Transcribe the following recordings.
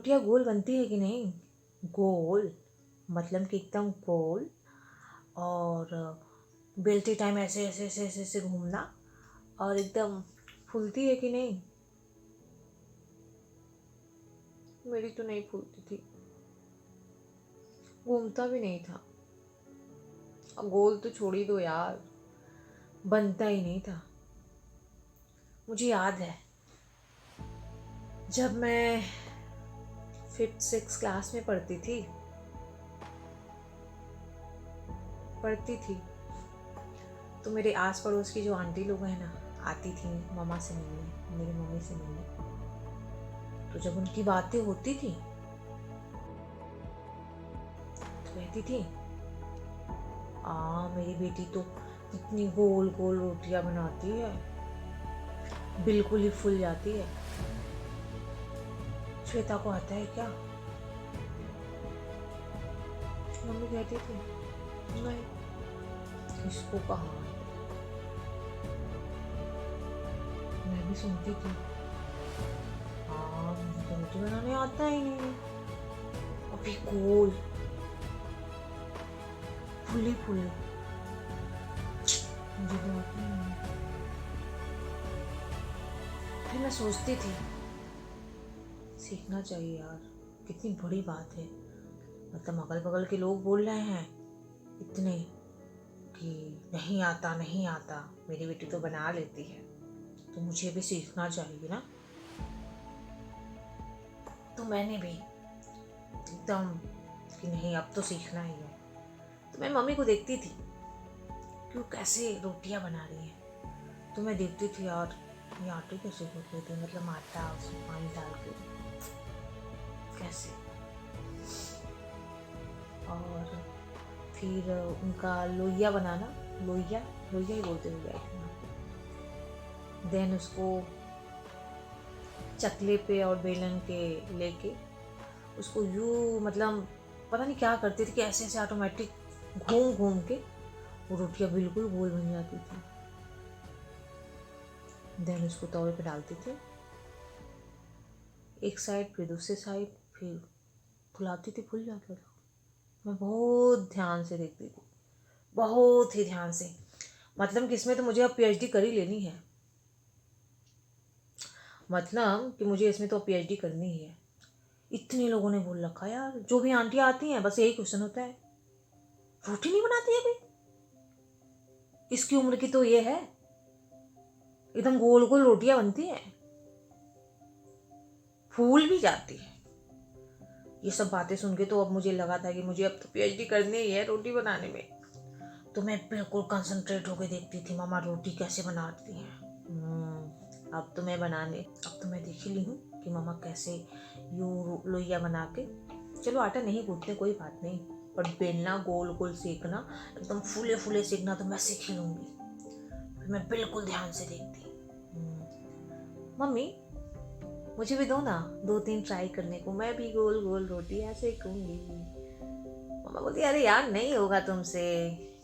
रोटियां गोल बनती है कि नहीं? गोल मतलब कि एकदम गोल, और बेलते टाइम ऐसे ऐसे ऐसे ऐसे ऐसे घूमना, और एकदम फूलती है कि नहीं? मेरी तो नहीं फूलती थी, घूमता भी नहीं था। अब गोल तो छोड़ ही दो यार, बनता ही नहीं था। मुझे याद है जब मैं 5th 6th क्लास में पढ़ती थी, तो मेरे आस पड़ोस की जो आंटी लोग हैं ना, आती थी मामा से मिलने, मेरी मम्मी से मिलने। तो जब उनकी बातें होती थी तो कहती थी, मेरी बेटी तो इतनी गोल गोल रोटियां बनाती है, बिल्कुल ही फूल जाती है। श्वेता को आता है क्या? मम्मी कहती थी नहीं, इसको कहाँ आता। मैं भी सुनती थी, मुझे तो रोटी बनाने आता ही नहीं है। अभी गोल फुली फुली मुझे तो आता ही नहीं। फिर मैं सोचती थी सीखना चाहिए यार, कितनी बड़ी बात है। मतलब अगल बगल के लोग बोल रहे हैं इतने कि नहीं आता नहीं आता, मेरी बेटी तो बना लेती है, तो मुझे भी सीखना चाहिए ना। तो मैंने भी एकदम कि नहीं, अब तो सीखना ही है। तो मैं मम्मी को देखती थी कि वो कैसे रोटियां बना रही है। तो मैं देखती थी यार, ये आटे कैसे होते थे, मतलब आटा उसमें पानी डाल के कैसे। और फिर उनका लोइया बनाना, लोइया लोइया ही बोलते हुए, देन उसको चकले पे और बेलन के लेके उसको यूँ, मतलब पता नहीं क्या करते थे कि ऐसे ऐसे ऑटोमेटिक घूम घूम के वो रोटियां बिल्कुल गोल बन जाती थी। देन उसको तवे पे डालते थे, एक साइड फिर दूसरे साइड, फिर फुलाती थी, फुल जाता था। मैं बहुत ध्यान से देखती थी, बहुत ही ध्यान से। मतलब कि इसमें तो मुझे अब PhD कर ही लेनी है, मतलब कि मुझे इसमें तो PhD करनी ही है। इतने लोगों ने बोल रखा यार, जो भी आंटियाँ आती हैं बस यही क्वेश्चन होता है, रोटी नहीं बनाती है अभी? इसकी उम्र की तो ये है, एकदम गोल गोल रोटियां बनती हैं, फूल भी जाती है। ये सब बातें सुन के तो अब मुझे लगा था कि मुझे अब तो PhD करनी ही है रोटी बनाने में। तो मैं बिल्कुल कंसंट्रेट होकर देखती थी मामा रोटी कैसे बनाती हैं। अब तो मैं देख ही ली हूँ कि मामा कैसे यूँ लोइया बना के, चलो आटा नहीं गूंथते कोई बात नहीं, पर बेलना, गोल गोल सेकना, एकदम फूले फूले सेकना तो मैं सीख ही लूँगी। फिर मैं बिल्कुल ध्यान से देखती, मम्मी मुझे भी दो ना 2-3 ट्राई करने को, मैं भी गोल गोल रोटी ऐसे सेकूंगी। मम्मा बोलती अरे यार नहीं होगा तुमसे,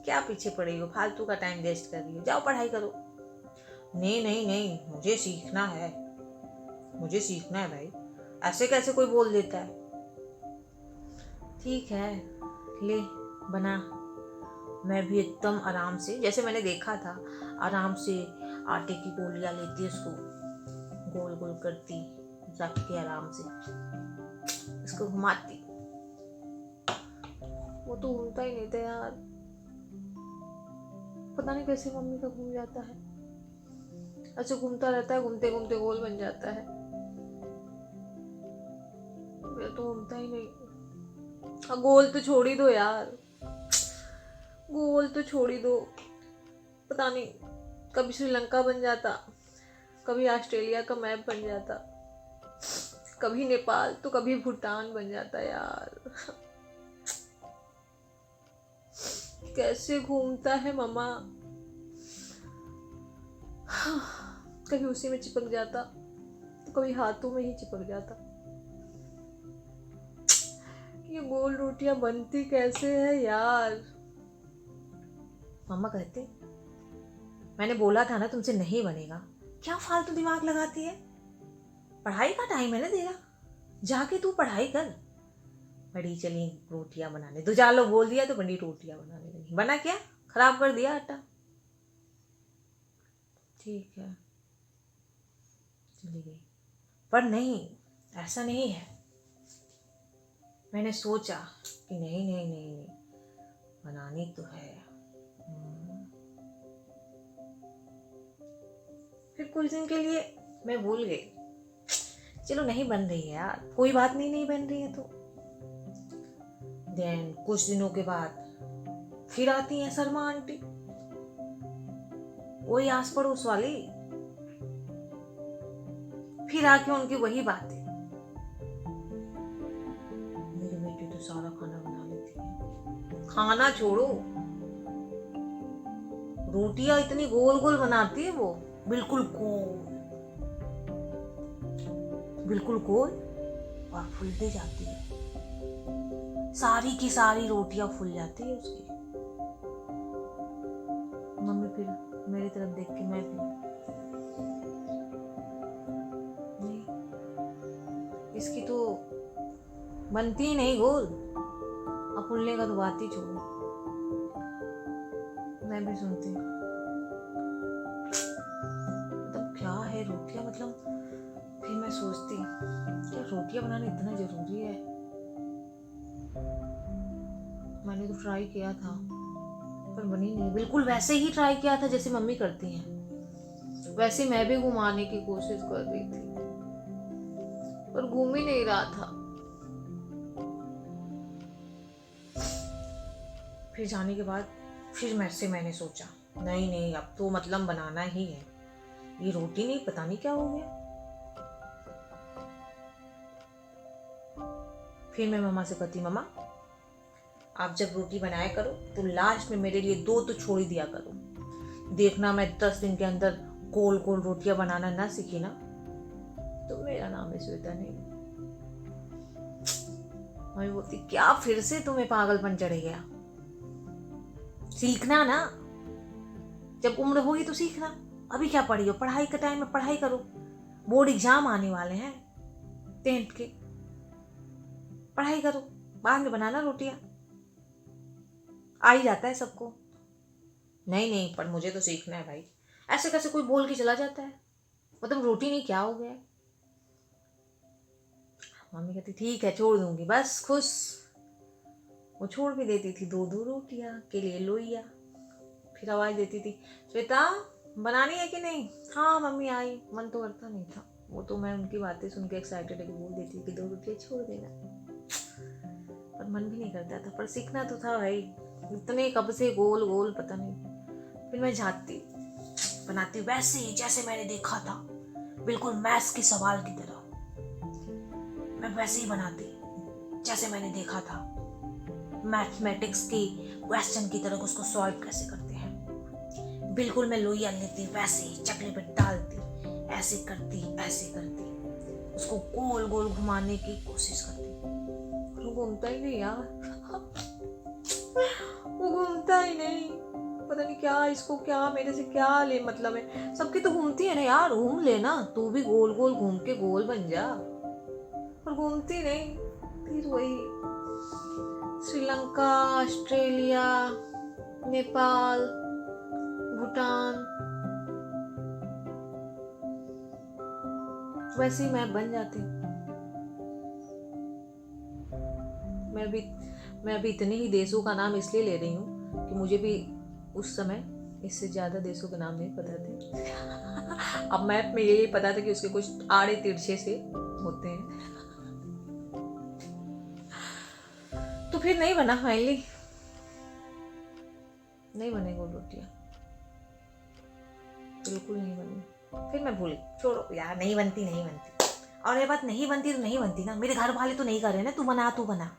क्या पीछे पड़ी हो, फालतू का टाइम वेस्ट कर रही हो, जाओ पढ़ाई करो। नहीं नहीं नहीं, मुझे सीखना है, मुझे सीखना है भाई, ऐसे कैसे कोई बोल देता है। ठीक है ले बना। मैं भी एकदम आराम से, जैसे मैंने देखा था, आराम से आटे की गोलियां लेती, उसको गोल गोल करती, रख के आराम से इसको घुमाती। वो तो घूमता ही नहीं था यार, पता नहीं कैसे मम्मी का घूम जाता है, ऐसे घूमता रहता है, घूमते घूमते गोल बन जाता है। मेरा तो घूमता ही नहीं। गोल तो छोड़ ही दो यार, गोल तो छोड़ ही दो। पता नहीं कभी श्रीलंका बन जाता, कभी ऑस्ट्रेलिया का मैप बन जाता, कभी नेपाल तो कभी भूटान बन जाता यार। कैसे घूमता है मामा, कभी उसी में चिपक जाता तो कभी हाथों में ही चिपक जाता। ये गोल रोटियां बनती कैसे है यार? मम्मा कहते मैंने बोला था ना तुमसे नहीं बनेगा, क्या फालतू दिमाग लगाती है, पढ़ाई का टाइम है ना तेरा, जाके तू पढ़ाई कर। बड़ी चली रोटियां बनाने, दो चार लोग बोल दिया तो बड़ी रोटियां बनाने लगी। बना क्या, खराब कर दिया आटा। ठीक है, चली गई। पर नहीं, ऐसा नहीं है। मैंने सोचा कि नहीं नहीं नहीं नहीं, बनानी तो है। फिर कुछ दिन के लिए मैं भूल गई, चलो नहीं बन रही है यार, कोई बात नहीं, नहीं बन रही है तो। देन कुछ दिनों के बाद फिर आती है शर्मा आंटी, वही आस पड़ोस वाली। फिर आके उनकी वही बातें, मेरी बेटी तो सारा खाना बना लेती है। खाना छोड़ो, रोटियां इतनी गोल गोल बनाती है वो, बिल्कुल गोल, बिल्कुल गोल, और फूलती जाती है। सारी की सारी रोटियां फूल जाती है उसकी। मम्मी फिर मेरी तरफ देख के मैं भी, नहीं इसकी तो बनती ही नहीं गोल, अब फूलने का तो बात ही छोड़ो। मैं भी सुनती, मतलब क्या है रोटियां, मतलब फिर मैं सोचती क्या रोटियां बनाना इतना जरूरी है। मैंने तो ट्राई किया था पर बनी नहीं, बिल्कुल वैसे ही ट्राई किया था जैसे मम्मी करती हैं, वैसे मैं भी घुमाने की कोशिश कर रही थी पर घूम ही नहीं रहा था। फिर जाने के बाद फिर मैंने सोचा नहीं नहीं, अब तो मतलब बनाना ही है, ये रोटी नहीं, पता नहीं क्या हो गया। फिर मैं मम्मा से कहती, मम्मा आप जब रोटी बनाया करो तो लास्ट में मेरे लिए 2 तो छोड़ ही दिया करो, देखना मैं 10 दिन के अंदर गोल गोल रोटियां बनाना ना सीखी ना तो मेरा नाम है श्वेता नहीं। मम्मी बोलती क्या फिर से तुम्हें पागलपन चढ़ गया, सीखना ना, जब उम्र होगी तो सीखना, अभी क्या पढ़ी हो, पढ़ाई का टाइम में पढ़ाई करो, बोर्ड एग्जाम आने वाले हैं 10th के, पढ़ाई करो, बाद में बनाना रोटियां, आ ही जाता है सबको। नहीं नहीं, पर मुझे तो सीखना है भाई, ऐसे कैसे कोई बोल के चला जाता है, मतलब रोटी नहीं क्या हो गया। मम्मी कहती ठीक है छोड़ दूंगी, बस खुश। वो छोड़ भी देती थी 2-2 रोटियां के लिए लोइया। फिर आवाज देती थी, श्वेता बनानी है कि नहीं। हाँ मम्मी आई, मन तो करता नहीं था, वो तो मैं उनकी बातें सुन के एक्साइटेड है कि बोल देती कि 2 रोटियां छोड़ देना, पर मन भी नहीं करता था, पर सीखना तो था भाई, इतने कब से गोल गोल पता नहीं। फिर मैं झाँकती, बनाती वैसे ही जैसे मैंने देखा था, बिल्कुल मैथ्स के सवाल की तरह, मैं वैसे ही बनाती जैसे मैंने देखा था, मैथमेटिक्स की क्वेश्चन की तरह उसको सॉल्व कैसे करते हैं, बिल्कुल मैं लोइया लेती वैसे ही चकले पे डालती, ऐसे करती उसको गोल गोल घुमाने की कोशिश करती, वो घूमता ही नहीं यार वो घूमता ही नहीं, पता नहीं क्या इसको, क्या मेरे से क्या ले मतलब है, सबकी तो घूमती है ना यार, घूम लेना तू भी, गोल गोल घूम के गोल बन जा, पर घूमती नहीं। फिर वही श्रीलंका, ऑस्ट्रेलिया, नेपाल, भूटान, वैसे ही मैं बन जाती। मैं अभी इतने ही देशों का नाम इसलिए ले रही हूँ कि मुझे भी उस समय इससे ज्यादा देशों के नाम नहीं पता थे अब मैप में यही पता था कि उसके कुछ आड़े तिरछे से होते हैं तो फिर नहीं बना, फाइनली नहीं बने गोल रोटियां, बिल्कुल नहीं बनी। फिर मैं भूल, छोड़ो यार, नहीं बनती। और ये बात नहीं बनती तो नहीं बनती ना, मेरे घर वाले तो नहीं कर रहे ना, तू बना।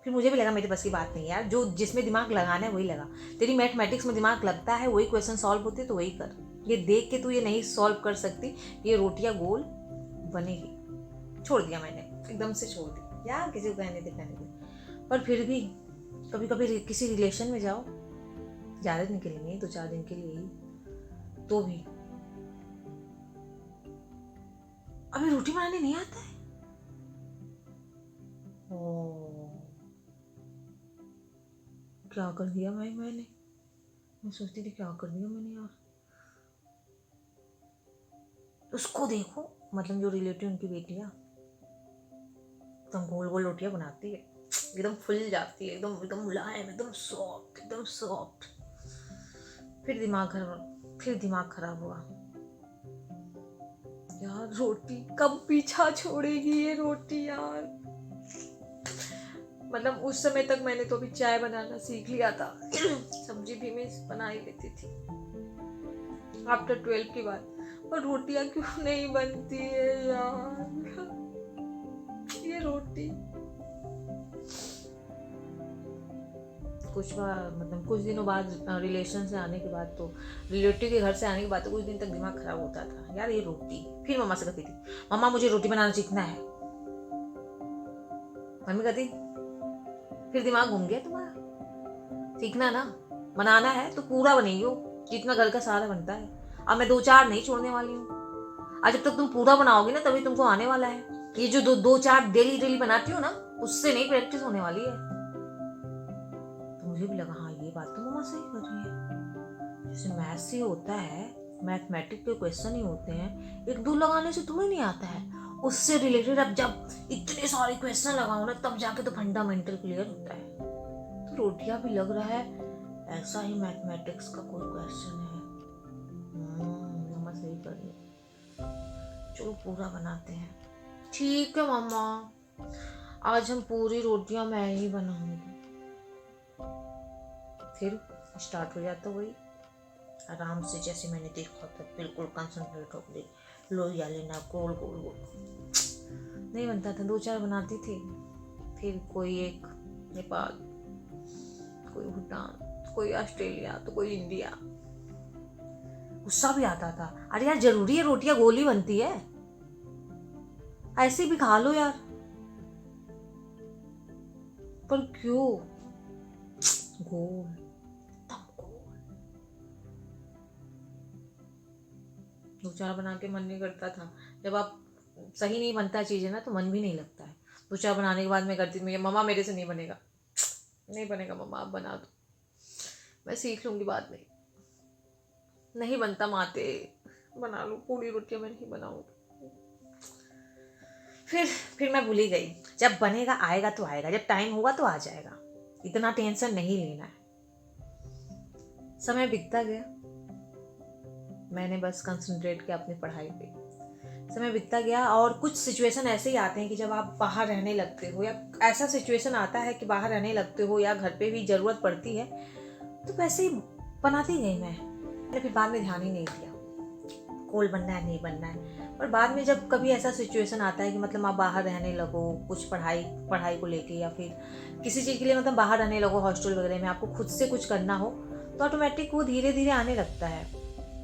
फिर मुझे भी लगा मेरे बस की बात नहीं यार, जो जिसमें दिमाग लगाना है वही लगा, तेरी मैथमेटिक्स में दिमाग लगता है, वही क्वेश्चन सॉल्व होते तो वही कर, ये देख के तू ये नहीं सॉल्व कर सकती, ये रोटियां गोल बनेगी। छोड़ दिया मैंने, एकदम से छोड़ दी यार, किसी को कहने दे। पर फिर भी कभी कभी किसी रिलेशन में जाओ, ज़्यादा दिन के लिए नहीं, 2-4 दिन के लिए ही, तो भी अभी रोटी बनाने नहीं आता है, ओ, क्या कर दिया मैंने मैं सोचती थी क्या कर दिया मैंने यार। उसको देखो, मतलब जो रिलेटिव उनकी बेटियां एकदम गोल गोल रोटियां बनाती है, एकदम फुल जाती है, एकदम एकदम मुलायम, एकदम सॉफ्ट, एकदम सॉफ्ट। फिर दिमाग खराब हुआ यार, रोटी कब पीछा छोड़ेगी ये रोटी यार। मतलब उस समय तक मैंने तो अभी चाय बनाना सीख लिया था सब्जी भी मैं बना ही लेती थी आफ्टर 12 के बाद, पर रोटियां क्यों नहीं बनती है यार। ये रोटी मतलब कुछ दिनों बाद, रिलेशन से आने के बाद, तो रिलेटिव के घर से आने के बाद तो कुछ दिन तक दिमाग खराब होता था यार ये रोटी। फिर मम्मा से कहती थी, मम्मा मुझे रोटी बनाना सीखना है। मम्मी कहती, फिर दिमाग घूम गया तुम्हारा, सीखना ना, बनाना है तो पूरा बनेगी हो, जितना घर का सारा बनता है। अब मैं 2-4 नहीं छोड़ने वाली हूँ। आज जब तक तुम पूरा बनाओगी ना तभी तुमको आने वाला है। ये जो 2-4 डेली डेली बनाती हो ना, उससे नहीं प्रैक्टिस होने वाली है। तो मुझे भी लगा हाँ ये बात तो मम्मा सही कर रही है। जैसे मैथ्स ही होता है, मैथमेटिक के क्वेश्चन ही होते हैं, 1-2 लगाने से तुम्हें नहीं आता है, उससे रिलेटेड अब जब इतने सारे क्वेश्चन लगाओ ना तब जाके तो फंडामेंटल क्लियर होता है। तो रोटियां भी लग रहा है ऐसा ही मैथमेटिक्स का कोई क्वेश्चन है। मम्मा सही कर रही है, चलो पूरा बनाते हैं। ठीक है मम्मा, आज हम पूरी रोटियां मैं ही बनाऊंगी। फिर स्टार्ट हो जाता वही आराम से, जैसे मैंने देखा था, बिल्कुल कंसंट्रेट होकर लोहिया लेना, गोल गोल गोल। नहीं बनता था, 2-4 बनाती थी, फिर कोई एक नेपाल, कोई भूटान, कोई ऑस्ट्रेलिया, तो कोई इंडिया। गुस्सा भी आता था, अरे यार जरूरी है रोटियां गोल ही बनती है, ऐसे भी खा लो यार, पर क्यों गोल। 2-4 बना के मन नहीं करता था, जब आप सही नहीं बनता चीज़ है ना तो मन भी नहीं लगता है। 2-4 बनाने के बाद मैं करती थी, मम्मा मेरे से नहीं बनेगा, नहीं बनेगा मम्मा आप बना दो, मैं सीख लूँगी बाद में। नहीं बनता माते, बना लो पूरी रोटियां मैं नहीं बनाऊँगी। फिर मैं भूल ही गई, जब बनेगा आएगा तो आएगा, जब टाइम होगा तो आ जाएगा, इतना टेंशन नहीं लेना है। समय बीतता गया, मैंने बस कंसंट्रेट किया अपनी पढ़ाई पे। समय बीतता गया और कुछ सिचुएशन ऐसे ही आते हैं कि जब आप बाहर रहने लगते हो, या ऐसा सिचुएशन आता है कि बाहर रहने लगते हो या घर पे भी ज़रूरत पड़ती है, तो वैसे ही बनाती गई मैंने फिर बाद में ध्यान ही नहीं दिया गोल बनना है नहीं बनना है। पर बाद में जब कभी ऐसा सिचुएशन आता है कि मतलब आप बाहर रहने लगो, कुछ पढ़ाई को लेके, या फिर किसी चीज़ के लिए मतलब बाहर रहने लगो, हॉस्टल वगैरह में आपको खुद से कुछ करना हो, तो ऑटोमेटिक वो धीरे धीरे आने लगता है।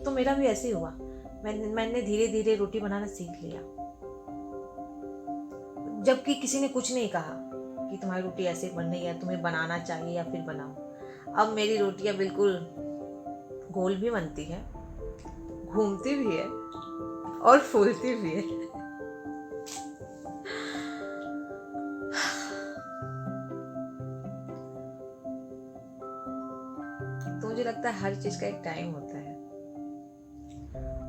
तो मेरा भी ऐसे ही हुआ, मैंने धीरे धीरे रोटी बनाना सीख लिया, जबकि किसी ने कुछ नहीं कहा कि तुम्हारी रोटी ऐसे बन रही है, तुम्हें बनाना चाहिए या फिर बनाओ। अब मेरी रोटियां बिल्कुल गोल भी बनती है, घूमती भी है और फूलती भी है। तो मुझे लगता है हर चीज़ का एक टाइम होता है,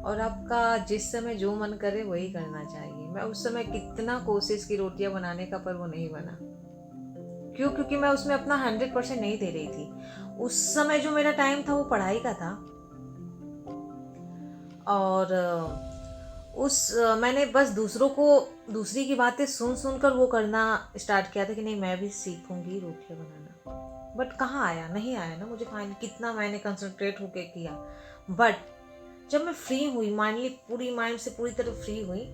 और आपका जिस समय जो मन करे वही करना चाहिए। मैं उस समय कितना कोशिश की रोटियां बनाने का, पर वो नहीं बना। क्यों? क्योंकि मैं उसमें अपना 100% नहीं दे रही थी। उस समय जो मेरा टाइम था वो पढ़ाई का था, और मैंने बस दूसरी की बातें सुन कर वो करना स्टार्ट किया था कि नहीं मैं भी सीखूंगी रोटियां बनाना। बट कहाँ आया, नहीं आया ना मुझे फाइन, कितना मैंने कंसंट्रेट होके किया। बट जब मैं फ्री हुई, पूरी माइंड से पूरी तरह फ्री हुई,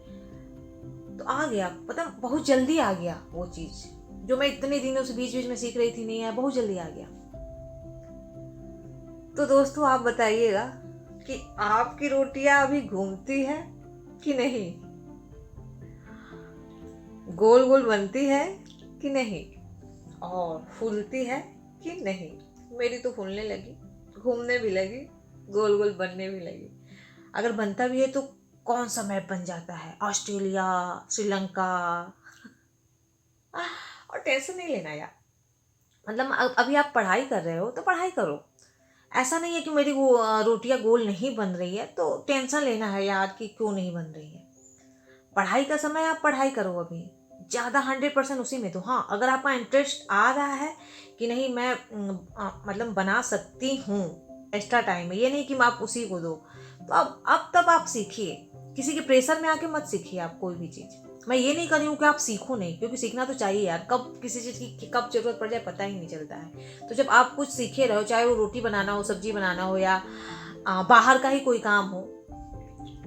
तो आ गया, पता बहुत जल्दी आ गया वो चीज़ जो मैं इतने दिनों से बीच बीच में सीख रही थी, नहीं आया, बहुत जल्दी आ गया। तो दोस्तों आप बताइएगा कि आपकी रोटियां अभी घूमती है कि नहीं, गोल गोल बनती है कि नहीं, और फूलती है कि नहीं। मेरी तो फूलने लगी, घूमने भी लगी, गोल गोल बनने भी लगी। अगर बनता भी है तो कौन सा मैप बन जाता है, ऑस्ट्रेलिया, श्रीलंका, और टेंशन नहीं लेना यार। मतलब अभी आप पढ़ाई कर रहे हो तो पढ़ाई करो। ऐसा नहीं है कि मेरी वो रोटियां गोल नहीं बन रही है तो टेंशन लेना है यार कि क्यों नहीं बन रही है। पढ़ाई का समय आप पढ़ाई करो, अभी ज़्यादा 100% उसी में दो। हाँ, अगर आपका इंटरेस्ट आ रहा है कि नहीं मैं मतलब बना सकती हूँ एक्स्ट्रा टाइम में, ये नहीं कि मैं आप उसी को दो, तो अब तब आप सीखिए। किसी के प्रेशर में आके मत सीखिए आप कोई भी चीज़। मैं ये नहीं कर रही हूँ कि आप सीखो नहीं, क्योंकि सीखना तो चाहिए यार। कब किसी चीज़ की कब जरूरत पड़ जाए पता ही नहीं चलता है। तो जब आप कुछ सीखे रहो, चाहे वो रोटी बनाना हो, सब्जी बनाना हो, या बाहर का ही कोई काम हो,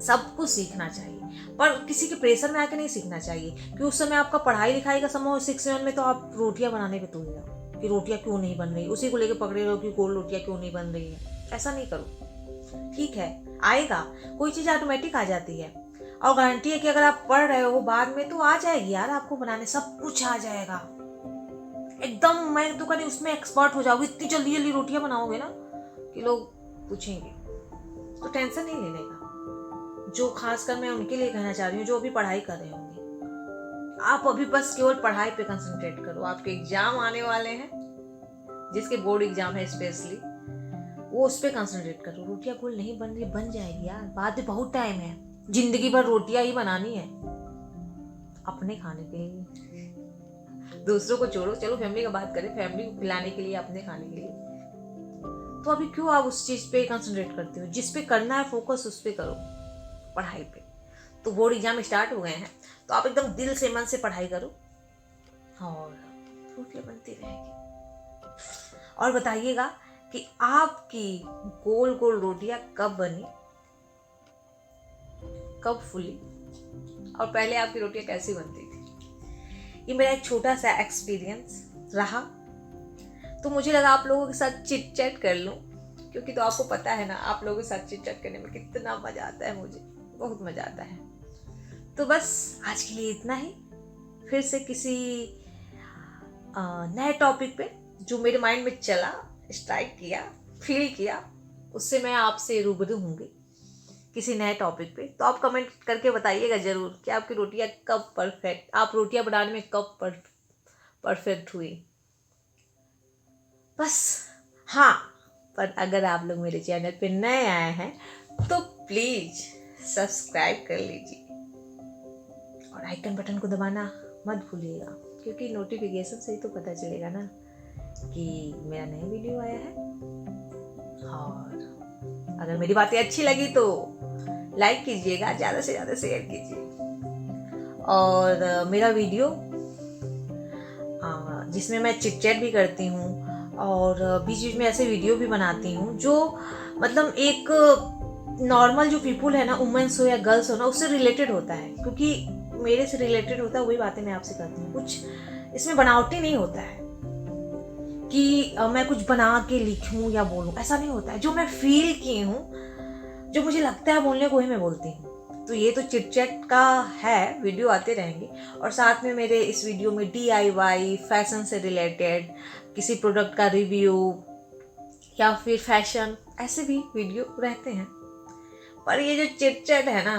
सब कुछ सीखना चाहिए। पर किसी के प्रेशर में आके नहीं सीखना चाहिए कि उस समय आपका पढ़ाई लिखाई का समय हो 6-7 में, तो आप रोटियां बनाने पे तुल जाओ कि रोटियां क्यों नहीं बन रही, उसी को लेके पकड़े रहो कि गोल रोटियां क्यों नहीं बन रही है। ऐसा नहीं करो, ठीक है? आएगा, कोई चीज़ ऑटोमेटिक आ जाती है, और गारंटी है कि अगर आप पढ़ रहे हो बाद में तो आ जाएगी यार, आपको बनाने सब कुछ आ जाएगा एकदम। मैं तो कहीं उसमें एक्सपर्ट हो जाओगे, इतनी जल्दी जल्दी रोटियां बनाओगे ना कि लोग पूछेंगे। तो टेंशन नहीं लेने का। जो खासकर मैं उनके लिए कहना चाह रही हूँ जो अभी पढ़ाई कर रहे होंगे, आप अभी बस केवल पढ़ाई पे कंसंट्रेट करो। आपके एग्जाम आने वाले हैं, जिसके बोर्ड एग्जाम है स्पेशली, वो उस पर कंसंट्रेट करो। रोटियां गोल नहीं बन रही, बन जाएगी यार, बाद में बहुत टाइम है। जिंदगी भर रोटियां ही बनानी है अपने खाने के लिए। दूसरों को छोड़ो, चलो फैमिली का बात करें, फैमिली को खिलाने के लिए, अपने खाने के लिए। तो अभी क्यों आप उस चीज पे कंसंट्रेट करते हो? जिस पे करना है फोकस उस पे करो, पढ़ाई पे। तो बोर्ड एग्जाम स्टार्ट हो गए हैं, तो आप एकदम दिल से मन से पढ़ाई करो और रोटियां बनती रहेगी। और बताइएगा कि आपकी गोल गोल रोटियां कब बनी, कब फूली, और पहले आपकी रोटियां कैसी बनती थी। ये मेरा एक छोटा सा एक्सपीरियंस रहा, तो मुझे लगा आप लोगों के साथ चिट चैट कर लूं, क्योंकि तो आपको पता है ना, आप लोगों के साथ चिट चैट करने में कितना मजा आता है, मुझे बहुत मजा आता है। तो बस आज के लिए इतना ही। फिर से किसी नए टॉपिक पे जो मेरे माइंड में चला, स्ट्राइक किया, फील किया, उससे मैं आपसे रूबरू होंगी किसी नए टॉपिक पे। तो आप कमेंट करके बताइएगा ज़रूर कि आपकी रोटियां कब परफेक्ट, आप रोटियां बनाने में कब परफेक्ट हुई। बस हाँ, पर अगर आप लोग मेरे चैनल पे नए आए हैं तो प्लीज़ सब्सक्राइब कर लीजिए और आइकन बटन को दबाना मत भूलिएगा, क्योंकि नोटिफिकेशन से ही तो पता चलेगा ना कि मेरा नया वीडियो आया है। और अगर मेरी बातें अच्छी लगी तो लाइक कीजिएगा, ज़्यादा से ज़्यादा शेयर कीजिए। और मेरा वीडियो जिसमें मैं चिट चैट भी करती हूँ और बीच बीच में ऐसे वीडियो भी बनाती हूँ जो मतलब एक नॉर्मल जो पीपुल है ना, वुमेन्स हो या गर्ल्स हो ना, उससे रिलेटेड होता है, क्योंकि मेरे से रिलेटेड होता है, वही बातें मैं आपसे करती हूँ। कुछ इसमें बनावटी नहीं होता है कि मैं कुछ बना के लिखूं या बोलूं, ऐसा नहीं होता है। जो मैं फील की हूँ, जो मुझे लगता है बोलने को, ही मैं बोलती हूँ। तो ये तो चिट चैट का है, वीडियो आते रहेंगे, और साथ में मेरे इस वीडियो में DIY, फैशन से रिलेटेड, किसी प्रोडक्ट का रिव्यू या फिर फैशन, ऐसे भी वीडियो रहते हैं। पर ये जो चिट चैट है ना,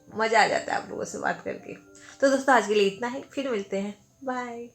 मज़ा आ जाता है आप लोगों से बात करके। तो दोस्तों आज के लिए इतना ही, फिर मिलते हैं, बाय।